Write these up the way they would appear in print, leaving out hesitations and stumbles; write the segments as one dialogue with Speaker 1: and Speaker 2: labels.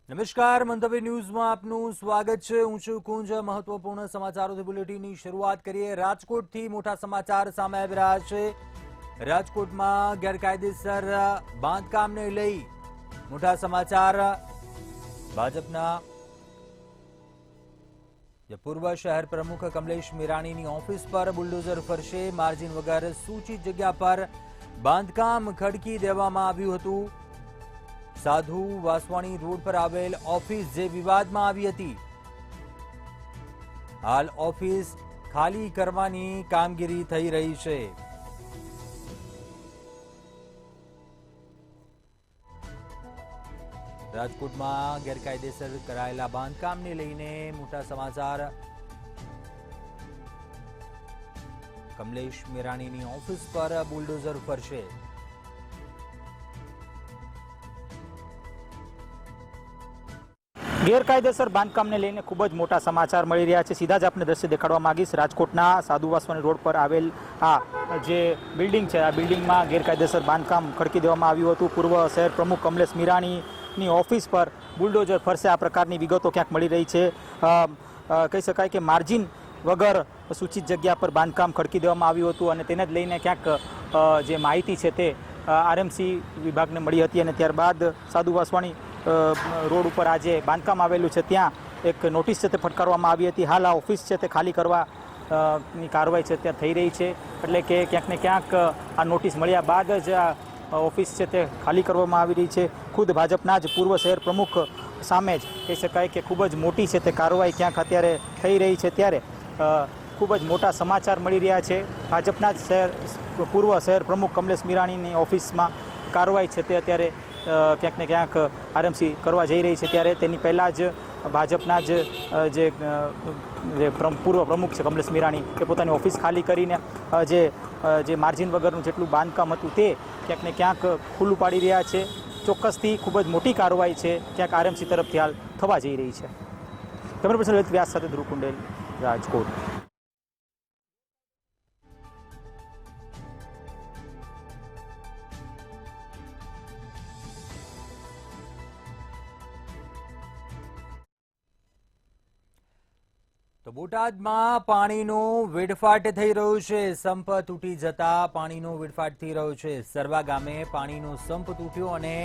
Speaker 1: નમસ્કાર, મંતવ્ય ન્યૂઝમાં આપનું સ્વાગત છે। હું છું કુંજ। મહત્વપૂર્ણ સમાચારોથી બુલેટિનની શરૂઆત કરીએ। રાજકોટથી મોટા સમાચાર સામે આવી રહ્યા છે। રાજકોટમાં ગેરકાયદેસર બાંધકામને લઈ મોટા સમાચાર। ભાજપના પૂર્વ શહેર પ્રમુખ કમલેશ મીરાણીની ઓફિસ પર બુલડોઝર ફરશે। માર્જિન વગર સૂચિત જગ્યા પર બાંધકામ ખડકી દેવામાં આવ્યું હતું। સાધુ વાસવાણી રોડ પર આવેલ ઓફિસ જે વિવાદમાં આવી હતી, હાલ ઓફિસ ખાલી કરવાની કામગીરી થઈ રહી છે। રાજકોટમાં ગેરકાયદેસર કરાયેલા બાંધકામને લઈને મોટા સમાચાર। કમલેશ મીરાણીની ઓફિસ પર બુલડોઝર ફરશે।
Speaker 2: ગેરકાયદેસર બાંધકામને લઈને ખૂબ જ મોટા સમાચાર મળી રહ્યા છે। સીધા જ આપણે દ્રશ્ય દેખાડવા માંગીશ। રાજકોટના સાધુ વાસવાણી રોડ પર આવેલ આ જે બિલ્ડિંગ છે, આ બિલ્ડિંગમાં ગેરકાયદેસર બાંધકામ ખડકી દેવામાં આવ્યું હતું। પૂર્વ શહેર પ્રમુખ કમલેશ મીરાણીની ઓફિસ પર બુલડોઝર ફરશે, આ પ્રકારની વિગતો ક્યાંક મળી રહી છે। કહી શકાય કે માર્જિન વગર સૂચિત જગ્યા પર બાંધકામ ખડકી દેવામાં આવ્યું હતું અને તેને જ લઈને ક્યાંક જે માહિતી છે તે આરએમસી વિભાગને મળી હતી અને ત્યારબાદ સાધુ વાસવાણી રોડ ઉપર આજે બાંધકામ આવેલું છે ત્યાં એક નોટિસ છે તે ફટકારવામાં આવી હતી। હાલ આ ઓફિસ છે તે ખાલી કરવા ની કાર્યવાહી છે ત્યાં થઈ રહી છે, એટલે કે ક્યાંક ને ક્યાંક આ નોટિસ મળ્યા બાદ જ આ ઓફિસ છે તે ખાલી કરવામાં આવી રહી છે। ખુદ ભાજપના જ પૂર્વ શહેર પ્રમુખ સામે જ કહી શકાય કે ખૂબ જ મોટી છે તે કાર્યવાહી ક્યાંક અત્યારે થઈ રહી છે, ત્યારે ખૂબ જ મોટા સમાચાર મળી રહ્યા છે। ભાજપના જ પૂર્વ શહેર પ્રમુખ કમલેશ મીરાણીની ઓફિસમાં કાર્યવાહી છે તે અત્યારે ક્યાંક ને ક્યાંક આરએમસી કરવા જઈ રહી છે, ત્યારે તેની પહેલાં જ ભાજપના જ જે પૂર્વ પ્રમુખ છે કમલેશ મીરાણી, તે પોતાની ઓફિસ ખાલી કરીને જે માર્જિન વગરનું જેટલું બાંધકામ હતું તે ક્યાંક ને ક્યાંક ખુલ્લું પાડી રહ્યા છે। ચોક્કસથી ખૂબ જ મોટી કાર્યવાહી છે ક્યાંક આરએમસી તરફથી હાલ થવા જઈ રહી છે। કેમેરા પર્સન લલિત વ્યાસ સાથે ધ્રુવ કુંડેલ, રાજકોટ।
Speaker 1: તો બોટાદમાં પાણીનો વેડફાટ થઈ રહ્યો છે। સંપ તૂટી જતા પાણીનો વેડફાટ થઈ રહ્યો છે। સરવા ગામે પાણીનો સંપ તૂટ્યો અને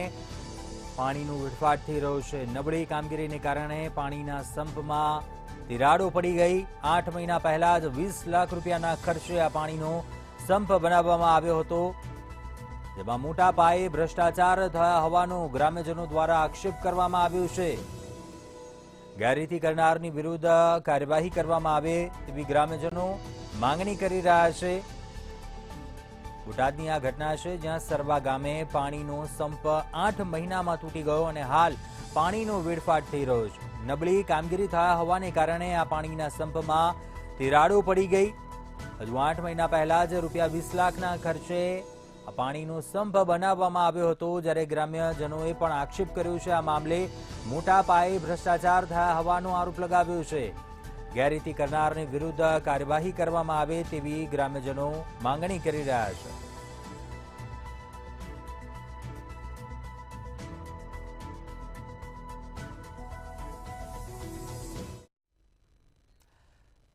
Speaker 1: પાણીનો વેડફાટ થઈ રહ્યો છે। નબળી કામગીરીને કારણે પાણીના સંપમાં તિરાડો પડી ગઈ। 8 મહિના પહેલા જ 20 લાખ રૂપિયાના ખર્ચે આ પાણીનો સંપ બનાવવામાં આવ્યો હતો, જેમાં મોટા પાયે ભ્રષ્ટાચાર થયા હોવાનો ગ્રામ્યજનો દ્વારા આક્ષેપ કરવામાં આવ્યો છે। ગેરરીતિ કરનારની વિરુદ્ધ કાર્યવાહી કરવામાં આવે તેવી ગ્રામ્યજનો માંગણી કરી રહ્યા છે। બોટાદની આ ઘટના છે, જ્યાં સરવા ગામે પાણીનો સંપ 8 મહિનામાં તૂટી ગયો અને હાલ પાણીનો વેડફાટ થઈ રહ્યો છે। નબળી કામગીરી થયા હોવાને કારણે આ પાણીના સંપમાં તિરાડો પડી ગઈ। હજુ 8 મહિના પહેલા જ રૂપિયા 20 લાખના ખર્ચે આ પાણીનો સંપ બનાવવામાં આવ્યો હતો, જ્યારે ગ્રામ્યજનોએ પણ આક્ષેપ કર્યો છે। આ મામલે મોટા પાયે ભ્રષ્ટાચાર થયા હોવાનો આરોપ લગાવ્યો છે। ગેરરીતિ કરનારની વિરુદ્ધ કાર્યવાહી કરવામાં આવે તેવી ગ્રામ્યજનો માંગણી કરી રહ્યા છે।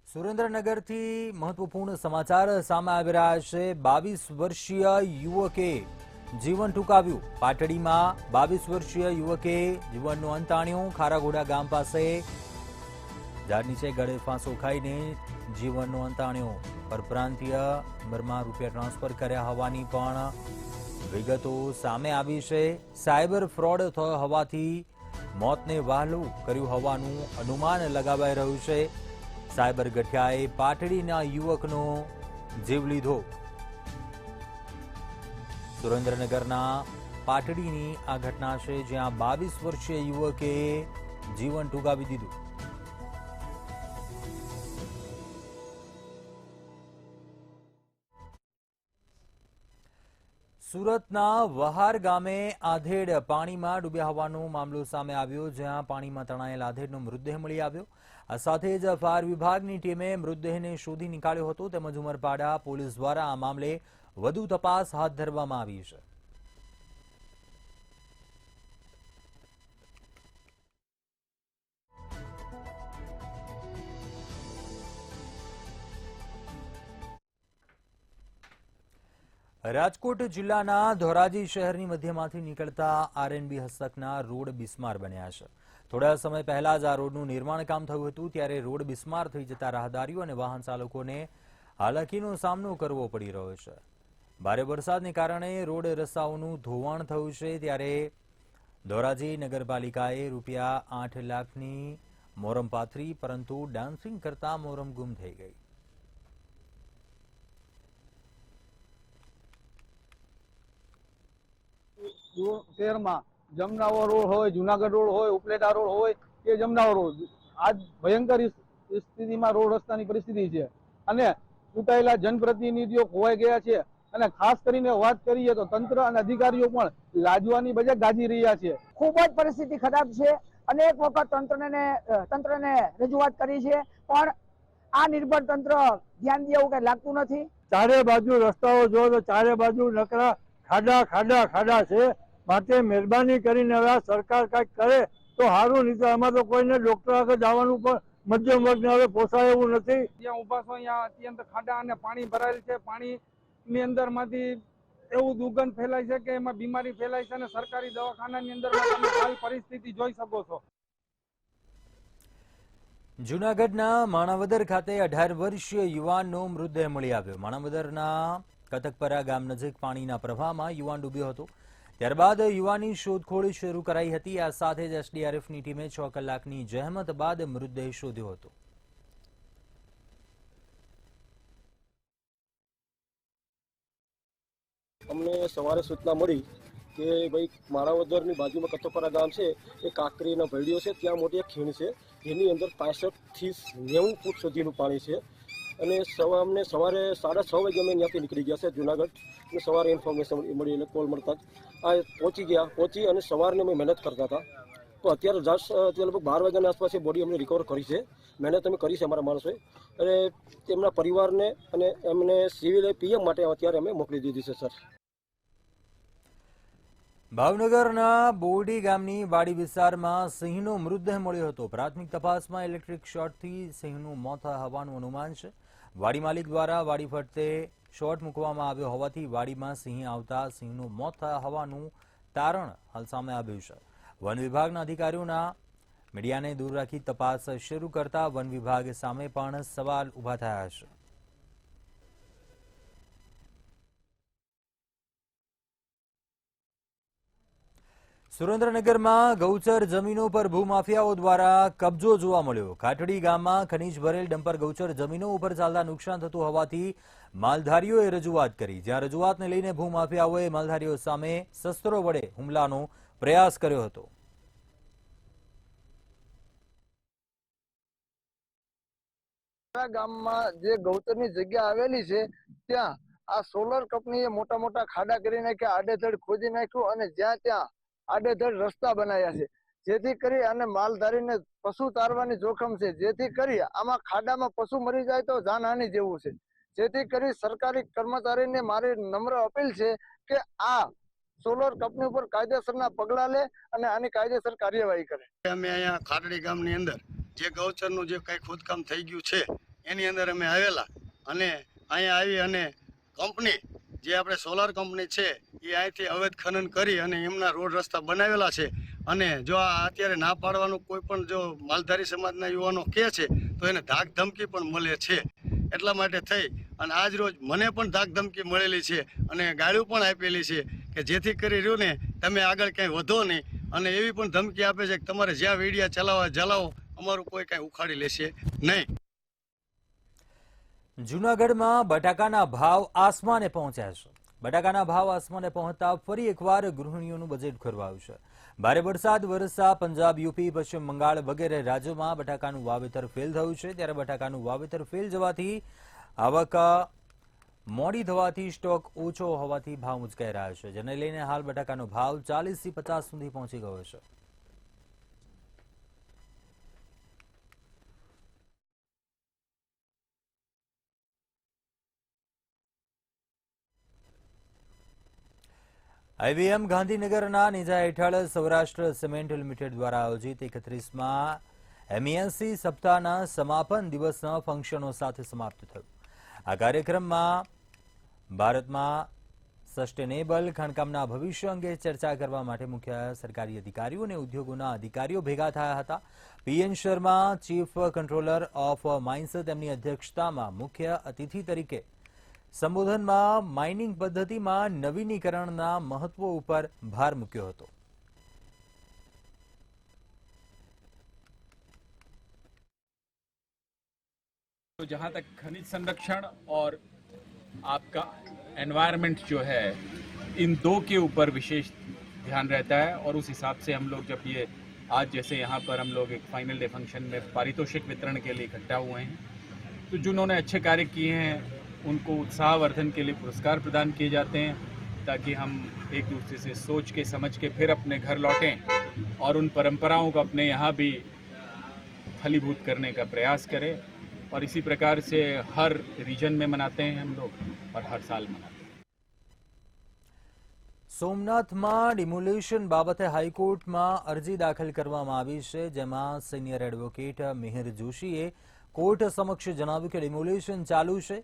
Speaker 1: સુરેન્દ્રનગરથી મહત્વપૂર્ણ સમાચાર સામે આવી રહ્યા છે। 22 વર્ષીય યુવકે જીવન ટૂંકાવ્યું। પાટડીમાં 22 વર્ષીય યુવકે જીવનનો અંત આણ્યો। ખારાગોડા ગામ પાસે ઝાડ નીચે ગળે ફાંસો ખાઈને જીવનનો અંત આણ્યો। પરપ્રાંતીય નંબરમાં રૂપિયા ટ્રાન્સફર કર્યા હોવાની પણ વિગતો સામે આવી છે। સાયબર ફ્રોડ થયો હોવાથી મોતને વહાલું કર્યું હોવાનું અનુમાન લગાવાઈ રહ્યું છે। સાયબર ગઠિયાએ પાટડીના યુવકનો જીવ લીધો। સુરેન્દ્રનગરના પાટડીની આ ઘટના છે, જ્યાં 22 વર્ષીય યુવકે જીવન ટૂંકાવી દીધું। સુરતના વહાર ગામે આધેડ પાણીમાં ડૂબ્યા હોવાનો મામલો સામે આવ્યો, જ્યાં પાણીમાં તણાયેલ આધેડનો મૃતદેહ મળી આવ્યો। આ સાથે જ ફાયર વિભાગની ટીમે મૃતદેહને શોધી નીકાળ્યો હતો, તેમજ ઉમરપાડા પોલીસ દ્વારા આ મામલે વધુ તપાસ હાથ ધરવામાં આવી છે। રાજકોટ જિલ્લાના ધોરાજી શહેરની મધ્યમાંથી નીકળતા આરએનબી હસ્તકના રોડ બિસ્માર બન્યા છે. થોડા સમય પહેલા જ આ રોડનું નિર્માણ કામ થયું હતું, ત્યારે રોડ બિસ્માર થઈ જતા રાહદારીઓ અને વાહન ચાલકોને હાલાકીનો સામનો કરવો પડી રહ્યો છે. ભારે વરસાદને કારણે રોડ રસ્તાઓનું ધોવાણ થયું છે, ત્યારે ધોરાજી નગરપાલિકાએ ₹8 લાખની મોરમ પાથરી, પરંતુ ડાન્સિંગ કરતા મોરમ ગુમ થઈ ગઈ.
Speaker 3: શહેરમાં જમનાવર રોડ હોય, જુનાગઢ રોડ હોય, ઉપલેટા રોડ હોય કે જમનાવર રોડ, આજ ભયંકર સ્થિતિમાં રોડ રસ્તાની પરિસ્થિતિ છે અને ચૂંટાયેલા જનપ્રતિનિધિઓ ખોવાઈ ગયા છે. અને ખાસ કરીને વાત કરીએ તો તંત્ર અને અધિકારીઓ પણ લાજવાની બજાય ગાજી રહ્યા છે.
Speaker 4: ખૂબ જ પરિસ્થિતિ ખરાબ છે. અનેક વખત તંત્રને રજૂઆત કરી છે, પણ આ નિર્ભર તંત્ર ધ્યાન દે એવું કઈ લાગતું નથી.
Speaker 3: ચારે બાજુ રસ્તાઓ જો તો ચારે બાજુ નકરા ખાડા છે. માટે મહેરબાની કરીને હવે સરકાર કંઈક કરે તો સારું, નહીં તો આમાં તો કોઈને ડોક્ટર આગળ જવાનું પણ મધ્યમ વર્ગને હવે પોસાય એવું નથી. જ્યાં ઉભા છો અહીંયા અત્યંત ખાડા અને પાણી ભરાયેલ છે. પાણીની અંદરમાંથી એવું દુર્ગંધ ફેલાય છે કે એમાં બીમારી ફેલાય છે અને સરકારી દવાખાનાની અંદર તમે હાલ પરિસ્થિતિ જોઈ શકો છો.
Speaker 1: જૂનાગઢના માણાવદર ખાતે 18 વર્ષીય યુવાનનો મૃતદેહ મળી આવ્યો. માણાવદરના કતકપરા ગામ નજીક પાણીના પ્રવાહમાં યુવાન ડૂબ્યો હતો. ત્યારબાદ યુવાનની શોધખોળ શરૂ કરાઈ હતી. આ સાથે જ એસડીઆરએફની ટીમે 6 કલાકની જહેમત બાદ મૃતદેહ શોધ્યો હતો.
Speaker 5: અમને સવારે સૂચના મળી કે ભાઈ માણાવદરની બાજુમાં કતકપરા ગામ છે, એ કાંકરીનો ભેડિયો છે, ત્યાં મોટી એક ખીણ છે, જેની અંદર 65 થી 90 ફૂટ સુધીનું પાણી છે. અને અમને સવારે 6:30 વાગે અમે ત્યાંથી નીકળી ગયા છે જુનાગઢ. અને સવારે ઇન્ફોર્મેશન મળી એટલે કોલ મળતા જ આ પહોંચી અને સવારની અમે મહેનત કરતા હતા. તો અત્યારે લગભગ 12 વાગ્યાની આસપાસ એ બોડી અમને રિકવર કરી છે. મહેનત અમે કરી છે અમારા માણસોએ, અને તેમના પરિવારને અને એમને સિવિલ પીએમ માટે અત્યારે અમે મોકલી દીધી છે. સર,
Speaker 1: ભાવનગરના બોરડી ગામની વાડી વિસ્તારમાં સિંહનો મૃતદેહ મળ્યો હતો. પ્રાથમિક તપાસમાં ઇલેક્ટ્રિક શોર્ટથી સિંહનું મોત હોવાનું અનુમાન છે. વાડી માલિક દ્વારા વાડી ફરતે શોર્ટ મૂકવામાં આવ્યો હોવાથી વાડીમાં સિંહ આવતા સિંહનું મોત હોવાનું તારણ હાલ સામે આવ્યું છે. વન વિભાગના અધિકારીઓના મીડિયાને દૂર રાખી તપાસ શરૂ કરતા વન વિભાગ સામે પણ સવાલ ઉભા થયા છે. સુરેન્દ્રનગરમાં ગૌચર જમીનો પર ભૂમાફિયાઓ દ્વારા કબજો જોવા મળ્યો. કાટડી ગામમાં ખનીજ ભરેલ ડમ્પર ગૌચર જમીનો ઉપર ચાલતા નુકસાન થતું હોવાથી માલધારીઓએ રજૂઆત કરી. જ્યાં રજૂઆતને લઈને ભૂમાફિયાઓએ માલધારીઓ સામે શસ્ત્રો વડે હુમલાનો પ્રયાસ કર્યો હતો.
Speaker 3: ગામમાં જે ગૌચરની જગ્યા આવેલી છે ત્યાં આ સોલર કંપનીએ મોટા મોટા ખાડા કરી નાખ્યા, આડેધડ ખોદી નાખ્યું અને જ્યાં ત્યાં આડેધડ રસ્તા બનાવ્યા છે, જેથી કરી અને માલધારીને પશુ તારવાની જોખમ છે. જેથી કરી આમાં ખાડામાં પશુ મરી જાય તો જાનહાનિ જેવું છે. જેથી કરી સરકારી કર્મચારીને મારી નમ્ર અપીલ છે કે આ સોલર કંપની ઉપર કાયદેસરના પગલા લે અને આની કાયદેસર કાર્યવાહી કરે.
Speaker 6: અમે અહીંયા ખાટડી ગામની અંદર જે ગૌચરનું જે કંઈ ખોદકામ થઈ ગયું છે એની અંદર અમે આવેલા, અને અહીંયા આવી અને કંપની જે આપણે સોલાર કંપની છે એ અહીંથી અવૈધ ખનન કરી અને એમના રોડ રસ્તા બનાવેલા છે. અને જો આ અત્યારે ના પાડવાનું કોઈ પણ જો માલધારી સમાજના યુવાનો કહે છે તો એને ધાક ધમકી પણ મળે છે. એટલા માટે થઈ અને આજ રોજ મને પણ ધાક ધમકી મળેલી છે અને ગાળ્યું પણ આપેલી છે કે જેથી કરી રહ્યું ને તમે આગળ ક્યાંય વધો નહીં, અને એવી પણ ધમકી આપે છે કે તમારે જ્યાં વીડિયા ચલાવો, અમારું કોઈ કાંઈ ઉખાડી લેશે નહીં.
Speaker 1: જૂનાગઢમાં બટાકાના ભાવ આસમાને પહોંચ્યા છે. બટાકાના ભાવ આસમાને પહોંચતા ફરી એકવાર ગૃહિણીઓનું બજેટ ખોરવાયું છે. ભારે વરસાદ વરસતા પંજાબ, યુપી, પશ્ચિમ બંગાળ વગેરે રાજ્યોમાં બટાકાનું વાવેતર ફેલ થયું છે. ત્યારે બટાકાનું વાવેતર ફેલ જવાથી આવક મોડી થવાથી સ્ટોક ઓછો હોવાથી ભાવ ઉંચકાઈ રહ્યા છે, જેને લઈને હાલ બટાકાનો ભાવ 40 થી 50 સુધી પહોંચી ગયો છે. આઈવીએમ ગાંધીનગરના નેજા હેઠળ સૌરાષ્ટ્ર સિમેન્ટ લિમિટેડ દ્વારા આયોજિત 31મા MESC સપ્તાહના સમાપન દિવસના ફંક્શનો સાથે સમાપ્ત થયું. આ કાર્યક્રમમાં ભારતમાં સસ્ટેનેબલ ખાણકામના ભવિષ્ય અંગે ચર્ચા કરવા માટે મુખ્ય સરકારી અધિકારીઓ અને ઉદ્યોગોના અધિકારીઓ ભેગા થયા હતા. PN Sharma, chief controller of mines, તેમની અધ્યક્ષતામાં મુખ્ય અતિથિ તરીકે સંબોધનમાં માઇનિંગ પદ્ધતિમાં નવીનીકરણના મહત્વ ઉપર ભાર મૂક્યો હતો.
Speaker 7: तो जहाँ तक खनिज संरक्षण और आपका एनवायरनमेंट जो है, इन दो के ऊपर विशेष ध्यान रहता है और उस हिसाब से हम लोग जब ये आज जैसे यहाँ पर हम लोग एक फाइनल डे फंक्शन में पारितोषिक वितरण के लिए इकट्ठा हुए हैं, तो जिन्होंने अच्छे कार्य किए हैं उनको उत्साहवर्धन के लिए पुरस्कार प्रदान किए जाते हैं, ताकि हम एक दूसरे से सोच के समझ के फिर अपने घर लौटें और उन परंपराओं को अपने यहाँ भी फलीभूत करने का प्रयास करें. और इसी प्रकार से हर रीजन में मनाते हैं हम लोग और हर साल मनाते हैं.
Speaker 1: સોમનાથમાં ડિમોલિશન બાબતે હાઈકોર્ટમાં અરજી દાખલ કરવામાં આવી છે, જેમાં સિનિયર એડવોકેટ મિહિર જોશીએ કોર્ટ સમક્ષ જણાવ્યું કે ડિમોલિશન ચાલુ છે.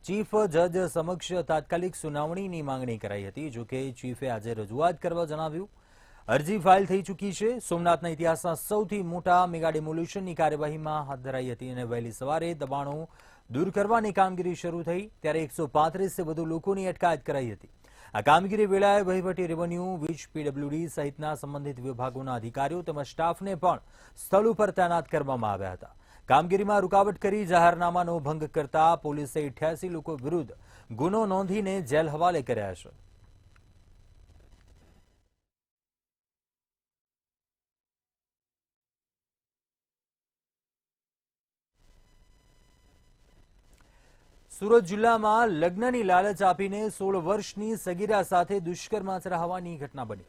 Speaker 1: ચીફ જજ સમક્ષ તાત્કાલિક સુનાવણીની માંગણી કરાઈ હતી. જોકે ચીફે આજે રજૂઆત કરવા જણાવ્યું. અરજી ફાઇલ થઈ ચૂકી છે. સોમનાથના ઇતિહાસના સૌથી મોટા મેગા ડિમોલિશનની કાર્યવાહીમાં હાથ ધરાઈ હતી અને વહેલી સવારે દબાણો દૂર કરવાની કામગીરી શરૂ થઈ ત્યારે 135 થી વધુ લોકોની અટકાયત કરાઈ હતી. આ કામગીરી વેળાએ વહીવટી, રેવન્યુ, વીજ, પીડબ્લ્યુડી સહિતના સંબંધિત વિભાગોના અધિકારીઓ તેમજ સ્ટાફને પણ સ્થળ ઉપર તૈનાત કરવામાં આવ્યા હતા. કામગીરીમાં રૂકાવટ કરી જાહેરનામાનો ભંગ કરતા પોલીસે 88 લોકો વિરુદ્ધ ગુનો નોંધીને જેલ હવાલે કર્યા છે. સુરત જિલ્લામાં લગ્નની લાલચ આપીને 16 વર્ષની સગીરા સાથે દુષ્કર્મ આચરાવાની ઘટના બની.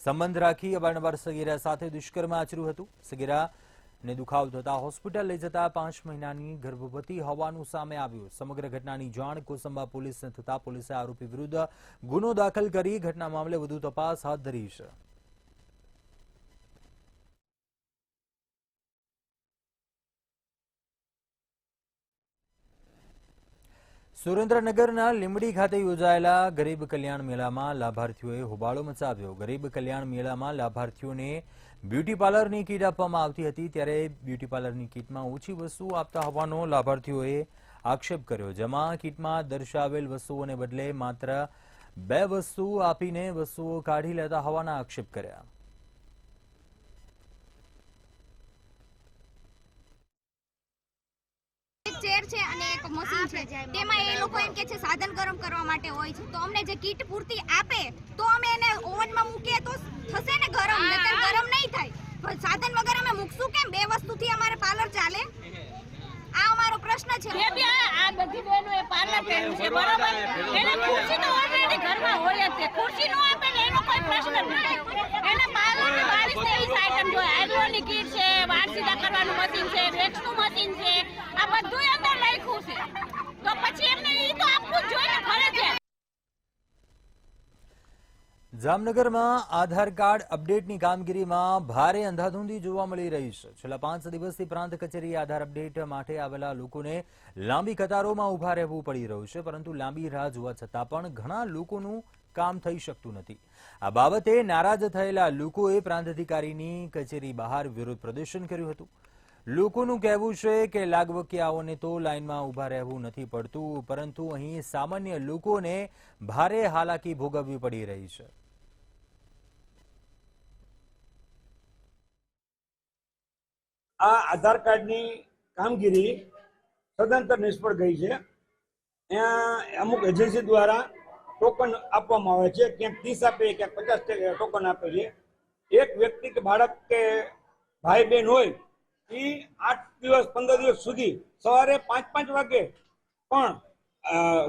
Speaker 1: સંબંધ રાખી અવારનવાર સગીરા સાથે દુષ્કર્મ આચર્યું હતું. સગીરાને દુખાવો થતા હોસ્પિટલ લઈ જતા 5 મહિનાની ગર્ભવતી હોવાનું સામે આવ્યું. સમગ્ર ઘટનાની જાણ કોસંબા પોલીસને થતા પોલીસે આરોપી વિરુદ્ધ ગુનો દાખલ કરી ઘટના મામલે વધુ તપાસ હાથ ધરી છે. સુરેન્દ્રનગરના લીંબડી ખાતે યોજાયેલા ગરીબ કલ્યાણ મેળામાં લાભાર્થીઓએ હોબાળો મચાવ્યો. ગરીબ કલ્યાણ મેળામાં લાભાર્થીઓને બ્યુટી પાર્લરની કીટ આપવામાં આવતી હતી, ત્યારે બ્યુટી પાર્લરની કીટમાં ઓછી વસ્તુઓ આપતા હોવાનો લાભાર્થીઓએ આક્ષેપ કર્યો. જેમાં કીટમાં દર્શાવેલ વસ્તુઓને બદલે માત્ર 2 વસ્તુ આપીને વસ્તુઓ કાઢી લેતા હોવાના આક્ષેપ કર્યા.
Speaker 8: ચેર છે અને એક મશીન છે, તેમાં એ લોકો એમ કે છે સાધન ગરમ કરવા માટે હોય છે. તો અમને જે કીટ પૂરતી આપે તો અમે એને ઓવનમાં મૂકીએ તો થશે ને ગરમ, નહીંતર ગરમ નહીં થાય. સાધન વગર અમે મૂકશું કેમ? 2 વસ્તુથી અમારે પાર્લર ચાલે? આ અમારો પ્રશ્ન છે.
Speaker 9: આ બધી બહેનો એ પાર્લર કર્યું છે, બરોબર? એને ખુરશી તો ઓલરેડી ઘરમાં હોય જ છે. ખુરશી નો આપે ને એનો કોઈ પ્રશ્ન નથી. એને પાર્લરની 22-23 આઈટમ જોઈએ. આઈબ્રોની કીટ છે, વાળ સીધા કરવાનું મશીન છે, વેક્સનું મશીન છે, આ બધું અંદર લખ્યું છે. તો પછી એમને ઈ તો આપવું જ જોઈએ, ફરજિયાત.
Speaker 1: જામનગરમાં આધાર કાર્ડ અપડેટની કામગીરીમાં ભારે અંધાધૂંધી જોવા મળી રહી છે. છેલ્લા 5 દિવસથી પ્રાંત કચેરીએ આધાર અપડેટ માટે આવેલા લોકોને લાંબી કતારોમાં ઊભા રહેવું પડી રહ્યું છે, પરંતુ લાંબી રાહ જોવા છતાં પણ ઘણા લોકોનું કામ થઈ શકતું નથી. આ બાબતે નારાજ થયેલા લોકોએ પ્રાંત અધિકારીની કચેરી બહાર વિરોધ પ્રદર્શન કર્યું હતું. લોકોનું કહેવું છે કે લાગવકિયાઓને તો લાઇનમાં ઊભા રહેવું નથી પડતું, પરંતુ અહીં સામાન્ય લોકોને ભારે હાલાકી ભોગવવી પડી રહી છે.
Speaker 10: આ આધાર કાર્ડની કામગીરી સદંતર નિષ્ફળ ગઈ છે. ત્યાં અમુક એજન્સી દ્વારા ટોકન આપવામાં આવે છે, ક્યાંક 30 આપે, ક્યાંક 50 ટોકન આપે છે. એક વ્યક્તિ કે બાળક કે ભાઈ બહેન હોય એ 8 દિવસ 15 દિવસ સુધી સવારે 5-5 વાગે પણ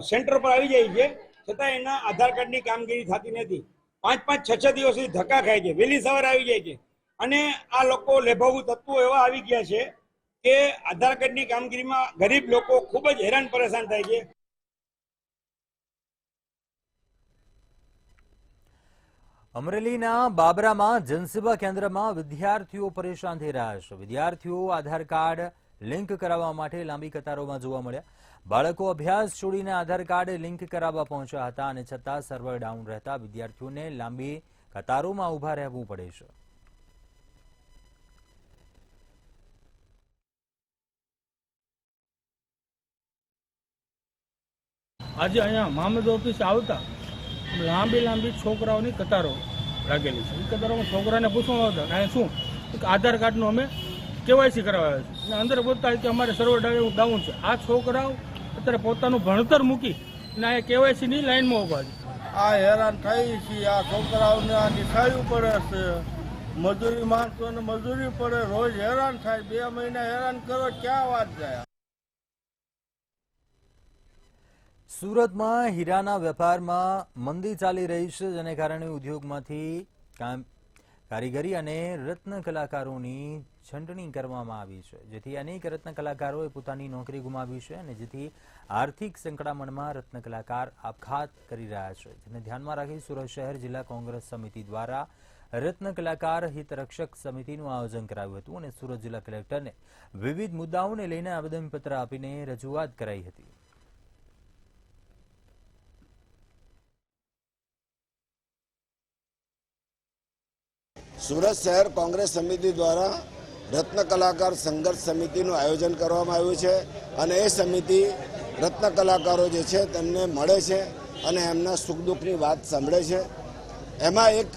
Speaker 10: સેન્ટર પર આવી જાય છે, છતાં એના આધાર કાર્ડની કામગીરી થતી નથી. 5-5, 6-6 દિવસ સુધી ધક્કા ખાય છે. વહેલી સવારે આવી જાય છે અને આ લોકો લેભાગુ તત્વો એવા આવી ગયા છે કે આધાર કાર્ડની કામગીરીમાં ગરીબ લોકો ખૂબ જ હેરાન પરેશાન થાય છે.
Speaker 1: અમરેલીના બાબરામાં જનસેવા કેન્દ્રમાં વિદ્યાર્થીઓ પરેશાન થઈ રહ્યા છે. વિદ્યાર્થીઓ આધાર કાર્ડ લિંક કરાવવા માટે લાંબી કતારોમાં જોવા મળ્યા. બાળકો અભ્યાસ છોડીને આધાર કાર્ડ લિંક કરાવવા પહોંચ્યા હતા અને છતાં સર્વર ડાઉન રહેતા વિદ્યાર્થીઓને લાંબી કતારોમાં ઊભા રહેવું પડે છે.
Speaker 11: આજે અહીંયા મામલત ઓફિસ આવતા લાંબી છોકરાઓની કતારો લાગેલી છે. એ કતારોમાં છોકરાને પૂછવામાં આવતા અહીંયા શું આધાર કાર્ડનું અમે કેવાયસી કરાવ્યા છે અને અંદર બોલતા કે અમારે સર્વર ડાઉન છે. આ છોકરાઓ અત્યારે પોતાનું ભણતર મૂકી અને અહીંયા કેવાયસીની લાઈનમાં ઊભા છે.
Speaker 12: આ હેરાન થઈ છે. આ છોકરાઓને આ નિશાળવું પડે છે. મજૂરી માણસોને મજૂરી પડે, રોજ હેરાન થાય. 2 મહિના હેરાન કરો, ક્યાં વાત જાય.
Speaker 1: સુરતમાં હીરાના વેપારમાં મંદી ચાલી રહી છે, જેને કારણે ઉદ્યોગમાંથી કારીગરી અને રત્ન કલાકારોની છંટણી કરવામાં આવી છે, જેથી અનેક રત્ન કલાકારોએ પોતાની નોકરી ગુમાવી છે અને જેથી આર્થિક સંકળામણમાં રત્ન કલાકાર આપઘાત કરી રહ્યા છે. જેને ધ્યાનમાં રાખી સુરત શહેર જિલ્લા કોંગ્રેસ સમિતિ દ્વારા રત્ન કલાકાર હિતરક્ષક સમિતિનું આયોજન કરાયું હતું અને સુરત જિલ્લા કલેક્ટરને વિવિધ મુદ્દાઓને લઈને આવેદનપત્ર આપીને રજૂઆત કરાઈ હતી.
Speaker 13: સુરત શહેર કોંગ્રેસ સમિતિ દ્વારા રત્ન કલાકાર સંઘર્ષ સમિતિનું આયોજન કરવામાં આવ્યું છે અને એ સમિતિ રત્ન કલાકારો જે છે તેમને મળે છે અને એમના સુખ દુઃખની વાત સાંભળે છે. એમાં એક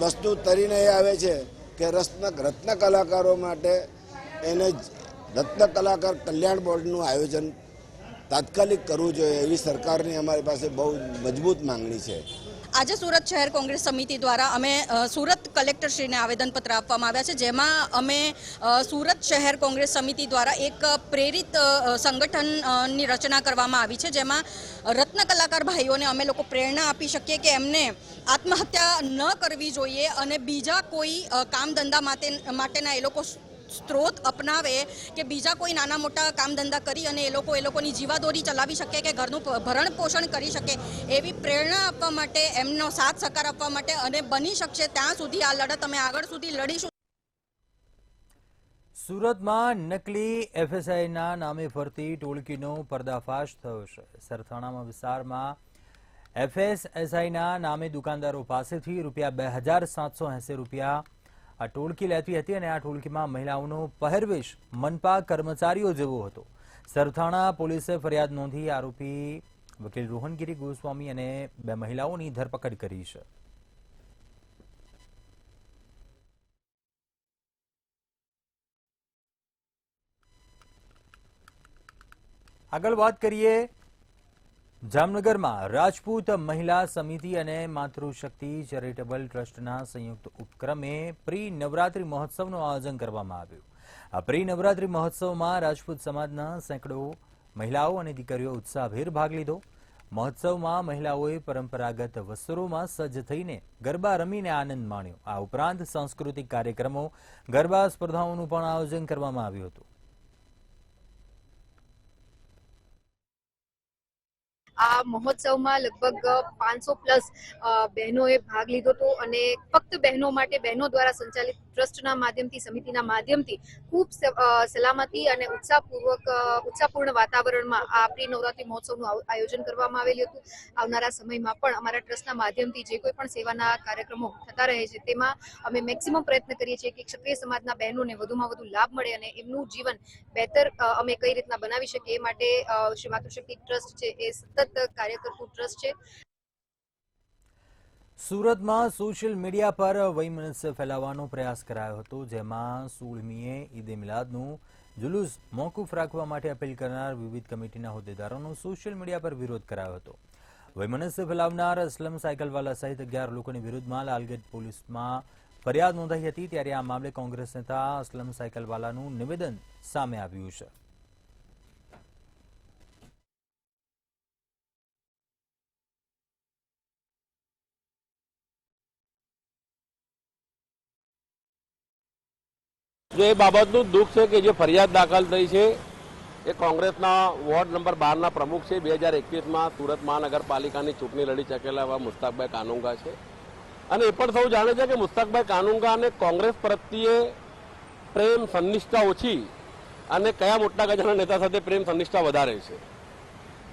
Speaker 13: વસ્તુ તરીને એ આવે છે કે રત્ન કલાકારો માટે એને રત્ન કલાકાર કલ્યાણ બોર્ડનું આયોજન તાત્કાલિક કરવું જોઈએ એવી સરકારની અમારી પાસે બહુ મજબૂત માંગણી છે.
Speaker 14: આજે સુરત શહેર કોંગ્રેસ સમિતિ દ્વારા અમે સુરત કલેક્ટરશ્રીને આવેદનપત્ર આપવામાં આવ્યા છે, જેમાં અમે સુરત શહેર કોંગ્રેસ સમિતિ દ્વારા એક પ્રેરિત સંગઠનની રચના કરવામાં આવી છે, જેમાં રત્ન કલાકાર ભાઈઓને અમે લોકો પ્રેરણા આપી શકીએ કે એમને આત્મહત્યા ન કરવી જોઈએ અને બીજા કોઈ કામ ધંધા માટેના એ લોકો સ્ત્રોત અપનાવે કે બીજા કોઈ નાના મોટા કામ ધંધા કરી અને એ લોકોની જીવાદોરી ચલાવી શકે કે ઘરનું ભરણ પોષણ કરી શકે એવી પ્રેરણા આપવા માટે, એમનો સાથ સહકાર આપવા માટે અને બની શકશે ત્યાં સુધી આ લડત અમે આગળ સુધી લડીશું.
Speaker 1: સુરતમાં નકલી એફએસઆઈના નામે ફરતી ટોળકીનો પર્દાફાશ થયો છે. સરથાણા વિસ્તારમાં એફએસઆઈના નામે દુકાનદારો પાસેથી ₹2,780 આ ટોળકી લેતી હતી અને આ ટોળકીમાં મહિલાઓનો પહેરવેશ મનપા કર્મચારીઓ જેવો હતો. સરથાણા પોલીસે ફરિયાદ નોંધી આરોપી વકીલ રોહનગીરી ગોસ્વામી અને 2 મહિલાઓની ધરપકડ કરી છે. આગળ વાત કરીએ જામનગરમાં રાજપૂત મહિલા સમિતિ અને માતૃશક્તિ ચેરિટેબલ ટ્રસ્ટના સંયુક્ત ઉપક્રમે પ્રી નવરાત્રી મહોત્સવનું આયોજન કરવામાં આવ્યું. આ પ્રી નવરાત્રી મહોત્સવમાં રાજપૂત સમાજના સેંકડો મહિલાઓ અને દીકરીઓ ઉત્સાહભેર ભાગ લીધો. મહોત્સવમાં મહિલાઓએ પરંપરાગત વસ્ત્રોમાં સજ્જ થઈને ગરબા રમીને આનંદ માણ્યો. આ ઉપરાંત સાંસ્કૃતિક કાર્યક્રમો, ગરબા સ્પર્ધાઓનું પણ આયોજન કરવામાં આવ્યું હતું.
Speaker 15: આ મહોત્સવમાં લગભગ 500+ બહેનોએ ભાગ લીધો હતો અને ફક્ત બહેનો માટે બહેનો દ્વારા સંચાલિત ટ્રસ્ટના માધ્યમથી, સમિતિના માધ્યમથી ખૂબ સલામતી અને ઉત્સાહપૂર્ણ વાતાવરણમાં આ પ્રી નવરાત્રી મહોત્સવનું આયોજન કરવામાં આવેલું હતું. આવનારા સમયમાં પણ અમારા ટ્રસ્ટના માધ્યમથી જે કોઈ પણ સેવાના કાર્યક્રમો થતા રહે છે તેમાં અમે મેક્સિમમ પ્રયત્ન કરીએ છીએ કે ક્ષત્રિય સમાજના બહેનોને વધુમાં વધુ લાભ મળે અને એમનું જીવન બહેતર અમે કઈ રીતના બનાવી શકીએ એ માટે શ્રી માતૃશક્તિ ટ્રસ્ટ છે એ સતત કાર્ય કરતું ટ્રસ્ટ છે.
Speaker 1: સુરતમાં સોશિયલ મીડિયા પર વૈમનસ્ય ફેલાવવાનો પ્રયાસ કરાયો હતો, જેમાં 16મીએ ઈદે મિલાદનું જુલુસ મોકૂફ રાખવા માટે અપીલ કરનાર વિવિધ કમિટીના હોદ્દેદારોનો સોશિયલ મીડિયા પર વિરોધ કરાયો હતો. વૈમનસ્ય ફેલાવનાર અસલમ સાયકલવાલા સહિત 11 લોકોની વિરુદ્ધમાં લાલગેટ પોલીસમાં ફરિયાદ નોંધાઈ હતી. ત્યારે આ મામલે કોંગ્રેસ નેતા અસલમ સાયકલવાલાનું નિવેદન સામે આવ્યું છે.
Speaker 16: જો એ બાબતનું દુઃખ છે કે જે ફરિયાદ દાખલ થઈ છે એ કોંગ્રેસના વોર્ડ નંબર 12ના પ્રમુખ છે. 2021માં સુરત મહાનગરપાલિકાની ચૂંટણી લડી શકેલા એવા મુસ્તાકભાઈ કાનુંગા છે અને એ પણ સૌ જાણે છે કે મુસ્તાકભાઈ કાનુંગાને કોંગ્રેસ પ્રત્યે પ્રેમ, સન્નિષ્ઠા ઓછી અને કયા મોટા ગજાના નેતા સાથે પ્રેમ સંનિષ્ઠા વધારે છે.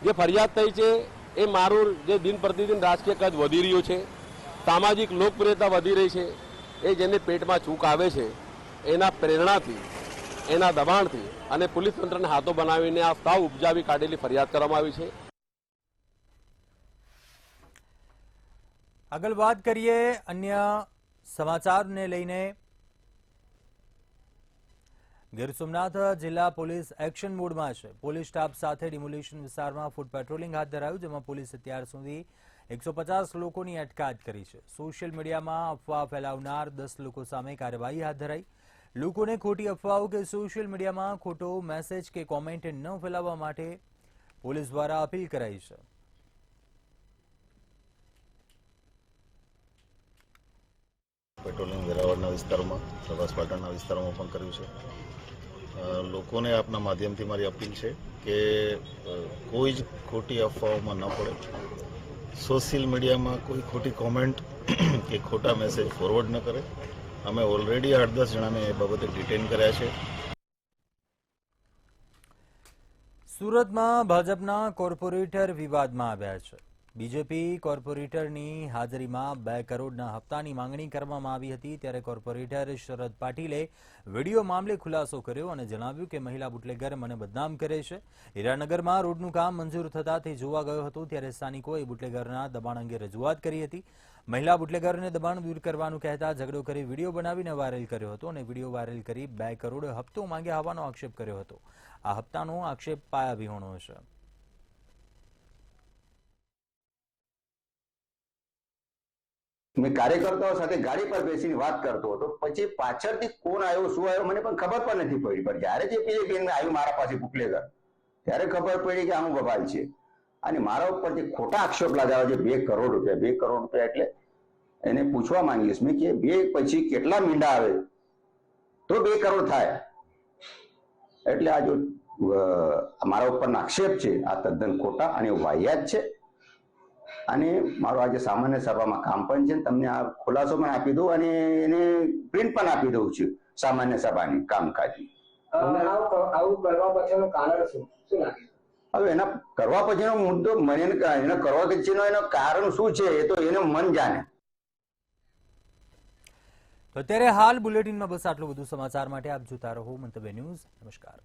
Speaker 16: જે ફરિયાદ થઈ છે એ મારું જે દિન પ્રતિદિન રાજકીય કદ વધી રહ્યું છે, સામાજિક લોકપ્રિયતા વધી રહી છે, એ જેને પેટમાં ચૂક આવે છે એના પ્રેરણાથી, એના દબાણથી અને પોલીસ તંત્રને હાથો બનાવીને આ સાવ ઉપજાવી કાઢેલી ફરિયાદ કરવામાં આવી છે.
Speaker 1: આગળ વાત કરીએ અન્ય સમાચારને લઈને. ગીર સોમનાથ જિલ્લા પોલીસ એક્શન મોડમાં છે. પોલીસ સ્ટાફ સાથે ડિમોલિશન વિસ્તારમાં ફૂટ પેટ્રોલિંગ હાથ ધરાયું, જેમાં પોલીસે અત્યાર સુધી 150 લોકોની અટકાયત કરી છે. સોશિયલ મીડિયામાં અફવા ફેલાવનાર 10 લોકો સામે કાર્યવાહી હાથ ધરાઈ. લોકોને ખોટી અફવાઓ કે સોશિયલ મીડિયામાં ખોટો મેસેજ કે કોમેન્ટ ન ફેલાવવા માટે પોલીસ દ્વારા અપીલ કરાઈ છે.
Speaker 17: પેટ્રોલિંગ વેરાવળના વિસ્તારોમાં, પ્રભાસ પાટણના વિસ્તારોમાં પણ કર્યું છે. લોકોને આપના માધ્યમથી મારી અપીલ છે કે કોઈ જ ખોટી અફવાઓમાં ન પડે. સોશિયલ મીડિયામાં કોઈ ખોટી કોમેન્ટ કે ખોટા મેસેજ ફોરવર્ડ ન કરે. અમે ઓલરેડી 8-10 જણાને એ બાબતે ડિટેન કર્યા છે.
Speaker 1: સુરતમાં ભાજપના કોર્પોરેટર વિવાદમાં આવ્યા છે. બીજેપી કોર્પોરેટરની હાજરીમાં 2 કરોડના હપ્તાની માંગણી કરવામાં આવી હતી, ત્યારે કોર્પોરેટર શરદ પાટીલે વિડીયો મામલે ખુલાસો કર્યો અને જણાવ્યું કે મહિલા બુટલેગર મને બદનામ કરે છે. હીરાનગરમાં રોડનું કામ મંજૂર થતાં તે જોવા ગયો હતો, ત્યારે સ્થાનિકોએ બુટલેગરના દબાણ અંગે રજૂઆત કરી હતી. મહિલા બુટલેગરને દબાણ દૂર કરવાનું કહેતા ઝઘડો કરી વિડીયો બનાવીને વાયરલ કર્યો હતો અને વિડીયો વાયરલ કરી 2 કરોડ હપ્તો માંગ્યા હોવાનો આક્ષેપ કર્યો હતો. આ હપ્તાનો આક્ષેપ પાયાવિહોણો છે.
Speaker 18: મેં કાર્યકર્તાઓ સાથે ગાડી પર બેસીને વાત કરતો હતો, પછી પાછળથી કોણ આવ્યો શું આવ્યો મને પણ ખબર પણ નથી પડી. પણ જયારે જે પીએપીએન આવ્યું મારા પાસે બુટલેગર, ત્યારે ખબર પડી કે આનું બબાલ છે. અને મારા ઉપર જે ખોટા આક્ષેપ લગાવ્યા છે 2 કરોડ રૂપિયા, 2 કરોડ રૂપિયા એટલે એને પૂછવા માંગીશ મેં કે 2 પછી કેટલા મીંડા આવે તો 2 કરોડ થાય. એટલે આ જો મારા ઉપરના આક્ષેપ છે આ તદ્દન ખોટા અને વાહિયાત છે. અને મારું આજે સામાન્ય સભામાં કામ પણ છે, તમને આ ખુલાસો પણ આપી દઉં અને એને પ્રિન્ટ પણ આપી દઉં છું સામાન્ય સભાની કામકાજની.
Speaker 4: આવું કરવા પાછળનું કારણ શું લાગે?
Speaker 18: હવે એના કરવા પછીનો મુદ્દો મને એના કરવા પછીનો એનો કારણ શું છે એ તો એને મન જાણે.
Speaker 1: તો અત્યારે હાલ બુલેટિનમાં બસ આટલું. વધુ સમાચાર માટે આપ જોતા રહો મંતવ્ય ન્યૂઝ. નમસ્કાર.